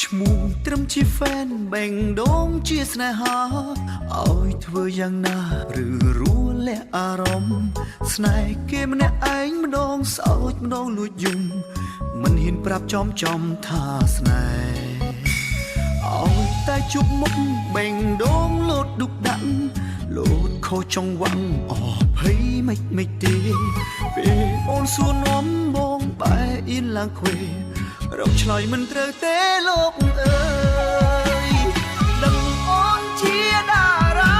ឈ្មោះត្រឹមជាហ្វេនបែងដងជាស្នេហាឲ្យធ្វើយ៉ាងណាឬរួលះអារម្មណ៍ស្នេហ៍គេម្នាក់ឯងម្ដងសោចម្ដងលួចយំមិនហ៊ានប្រាប់ចំថាស្នេហ៍ឲ្យតែជប់មុខបែងដងលោតឌុកដាក់លោតខុសចង្វាក់អភ័យមិនទេពេលអូនសួរនាំបងបែអៀនឡើងខ្វេរកឆ្លើយមិនត្រូវទេលោកអើយដឹងអូនជាតារា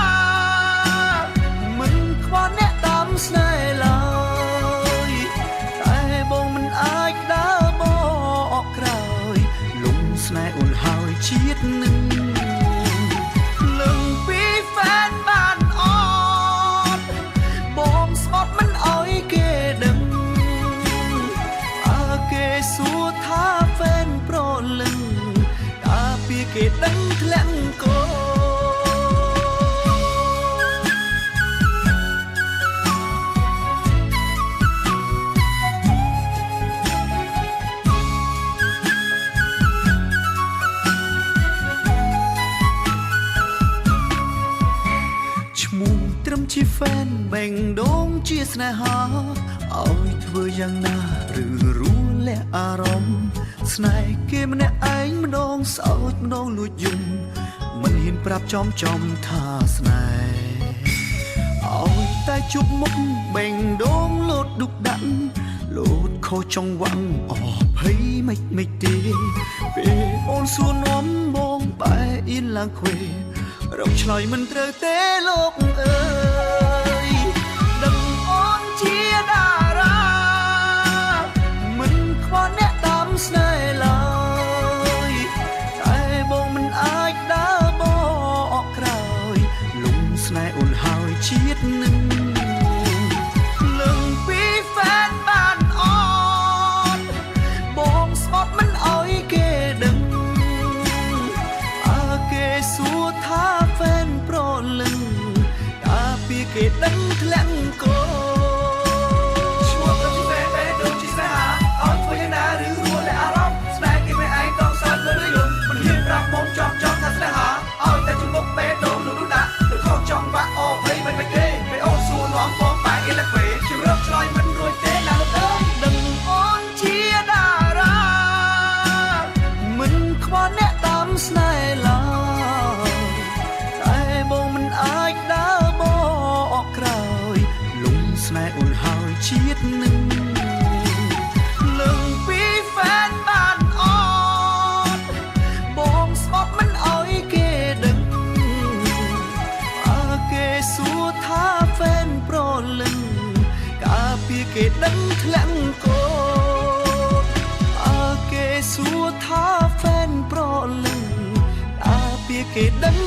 មិនខ្វល់អ្នកតាមស្នេហ៍ឡើយតែបងមិនអាចដើរបកក្រោយលំស្នេហ៍អូនហើយជាតិនឹងលឹងពីហ្វេនបានអត់បងស្បត់មិនអោយគេដឹងគេសួរថាហ្វេនប្រលឹងកាពីគេដឹងធ្លាក់កោឈ្មោះត្រឹមជាហ្វេនបែងដងជាស្នេហាឲ្យធ្វើយ៉ាងណាឬរួលះអារម្មណ៍ស្នេហ៍គេម្នាក់ឯងម្ដងសោចម្ដងលួចយំមិនហ៊ានប្រាប់ចំថាស្នេហ៍ឲ្យតែជប់មុខបែងដងលោតឌុកដាក់លោតខុសចង្វាក់អភ័យមិនទេពេលអូនសួរនាំបងបែអៀនឡើងខ្វេរកឆ្លើយមិនត្រូវទេលោកអើយដឹងអូនជាតារាមិនខ្វល់អ្នកតាមស្នេហ៍ឡើយតែបងមិនអាចដើរបកក្រោយលំស្នេហ៍អូនហើយជាតិនឹងលឹងពីហ្វេនបានអត់បងស្បត់មិនអោយគេដឹងគេសួរថាហ្វេនប្រលឹងកាពីគេដឹងធ្លាក់កោឈ្មោះត្រឹមជាហ្វេនបែដងជាស្នេហាឲ្យធ្វើយ៉ាងណាឬរួលះអារម្មណ៍ស្នេហ៍គេមិនឯងតងសើចលើយំមិនហ៊ានប្រាប់មុំចំថាស្នេហាឲ្យតែជមុខបែដងលូលូដាក់ឬខុសចង់បាក់អភ័យមិនទេពេលអូនសួរនាំបងបែអៀនឡើងខ្វេជម្រកឆ្លើយមិនរួចទេណាលោកអើយដឹងអូនជាតារាមិនខ្វល់អ្នកតាមស្នេហ៍ឡើយតែបងមិនអាចដើរបកក្រោយលំស្នេហ៍អូនហើយជាតិនឹងលឹងពីហ្វេនបានអត់បងស្បត់មិនអោយគេដឹងគេសួរថាហ្វេនប្រលឹងកាពីគេដឹងធ្លាក់កោគេសួរថាហ្វេនប្រលឹងកាពីគេដឹង